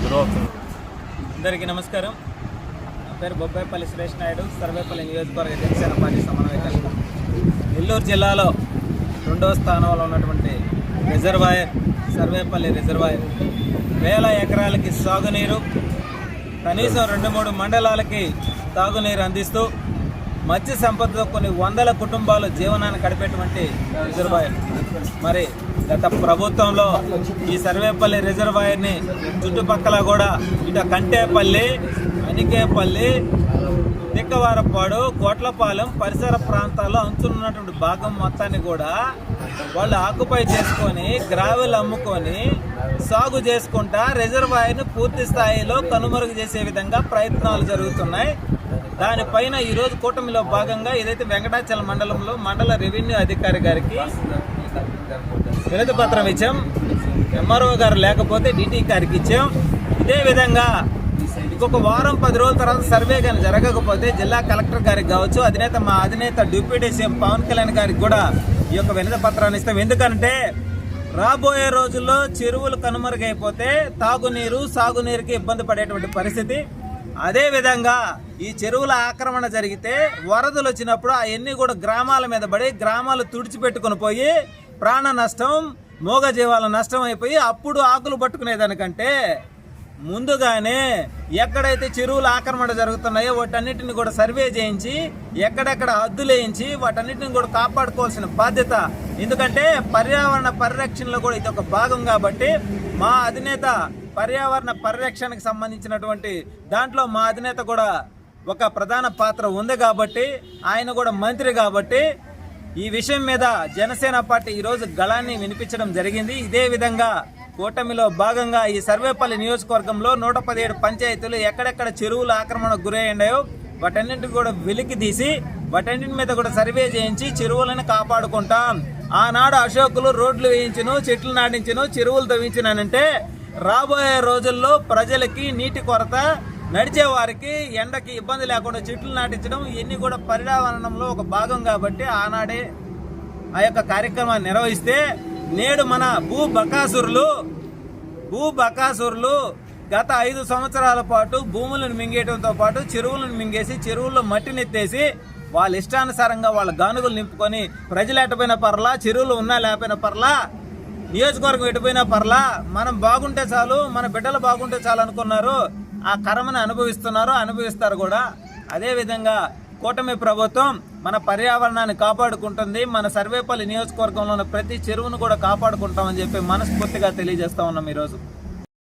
గురవుతుంది. అందరికీ నమస్కారం. నా పేరు బొబ్బాయిపల్లి సురేష్ నాయుడు, సర్వేపల్లి నియోజకవర్గ జనసేన పార్టీ సమన్వయకర్త. నెల్లూరు జిల్లాలో 2వ స్థానంలో ఉన్నటువంటి రిజర్వాయర్ సర్వేపల్లి రిజర్వాయర్ వేల ఎకరాలకి సాగునీరు, కనీసం 2-3 మండలాలకి తాగునీరు అందిస్తూ మత్స్య సంపదతో కొన్ని వందల కుటుంబాలు జీవనాన్ని గడిపేటువంటి రిజర్వాయర్. మరి గత ప్రభుత్వంలో ఈ సర్వేపల్లి రిజర్వాయర్ని చుట్టుపక్కల కూడా ఇటు కంటేపల్లి, అనికేపల్లి, తిక్కవారపాడు, కోట్లపాలెం పరిసర ప్రాంతాల్లో అంచున్నటువంటి భాగం మొత్తాన్ని కూడా వాళ్ళు ఆక్యుపై చేసుకొని గ్రావెల్ అమ్ముకొని సాగు చేసుకుంటా రిజర్వాయర్ని పూర్తి స్థాయిలో కనుమరుగు చేసే విధంగా ప్రయత్నాలు జరుగుతున్నాయి. దానిపైన ఈరోజు కూటమిలో భాగంగా ఏదైతే వెంకటాచలం మండలంలో మండల రెవెన్యూ అధికారి గారికి వినతి పత్రం ఇచ్చాం. ఎంఆర్ఓ గారు లేకపోతే డిటి గారికి ఇచ్చాం. ఇదే విధంగా ఇంకొక వారం 10 రోజుల తర్వాత సర్వే కానీ జరగకపోతే జిల్లా కలెక్టర్ గారికి కావచ్చు, మా అధినేత డిప్యూటీ సీఎం పవన్ కళ్యాణ్ గారికి కూడా ఈ యొక్క వినతి పత్రాన్ని ఇస్తాం. ఎందుకంటే రాబోయే రోజుల్లో చెరువులు కనుమరుగైపోతే తాగునీరు, సాగునీరుకి ఇబ్బంది పడేటువంటి పరిస్థితి. అదేవిధంగా ఈ చెరువుల ఆక్రమణ జరిగితే వరదలు వచ్చినప్పుడు అవన్నీ కూడా గ్రామాల మీద పడి గ్రామాలు తుడిచిపెట్టుకుని పోయి ప్రాణ నష్టం, మూగజీవాల నష్టం అయిపోయి అప్పుడు ఆకులు పట్టుకునేదానికంటే ముందుగానే ఎక్కడైతే చెరువుల ఆక్రమణ జరుగుతున్నాయో వాటన్నిటిని కూడా సర్వే చేయించి ఎక్కడెక్కడ హద్దులు వేయించి వాటన్నిటిని కూడా కాపాడుకోవాల్సిన బాధ్యత. ఎందుకంటే పర్యావరణ పరిరక్షణలో కూడా ఇది ఒక భాగం కాబట్టి మా అధినేత పర్యావరణ పరిరక్షణకు సంబంధించినటువంటి దాంట్లో మా అధినేత కూడా ఒక ప్రధాన పాత్ర ఉంది కాబట్టి, ఆయన కూడా మంత్రి కాబట్టి ఈ విషయం మీద జనసేన పార్టీ ఈరోజు గళాన్ని వినిపించడం జరిగింది. ఇదే విధంగా కూటమిలో భాగంగా ఈ సర్వేపల్లి నియోజకవర్గంలో 117 పంచాయతీలు ఎక్కడెక్కడ చెరువుల ఆక్రమణకు గురయ్యాయో వాటన్నింటిని కూడా వెలికి తీసి వాటన్నింటి మీద కూడా సర్వే చేయించి చెరువులను కాపాడుకుంటాం. ఆనాడు అశోకులు రోడ్లు వేయించను, చెట్లు నాటించను, చెరువులు తవ్వించినానంటే రాబోయే రోజుల్లో ప్రజలకి నీటి కొరత, నడిచే వారికి ఎండకి ఇబ్బంది లేకుండా చెట్లు నాటించడం ఇవన్నీ కూడా పర్యావరణంలో ఒక భాగం కాబట్టి ఆనాడే ఆ యొక్క కార్యక్రమాన్ని నిర్వహిస్తే నేడు మన భూబకాసురులు గత 5 సంవత్సరాల పాటు భూములను మింగేయడంతో పాటు చెరువులను మింగేసి చెరువుల్లో మట్టిని ఎత్తేసి వాళ్ళ ఇష్టానుసారంగా వాళ్ళ గానుగులు నింపుకొని ప్రజలు ఎట్టపోయిన పర్లా, చెరువులు ఉన్నా లేకపోయినా పర్లా, నియోజకవర్గం ఎటుపోయినా పర్లా, మనం బాగుంటే చాలు, మన బిడ్డలు బాగుంటే చాలు అనుకున్నారు. ఆ కర్మను అనుభవిస్తారు కూడా. అదేవిధంగా కూటమి ప్రభుత్వం మన పర్యావరణాన్ని కాపాడుకుంటుంది. మన సర్వేపల్లి నియోజకవర్గంలో ఉన్న ప్రతి చెరువును కూడా కాపాడుకుంటామని చెప్పి మనస్ఫూర్తిగా తెలియజేస్తా ఉన్నాం ఈరోజు.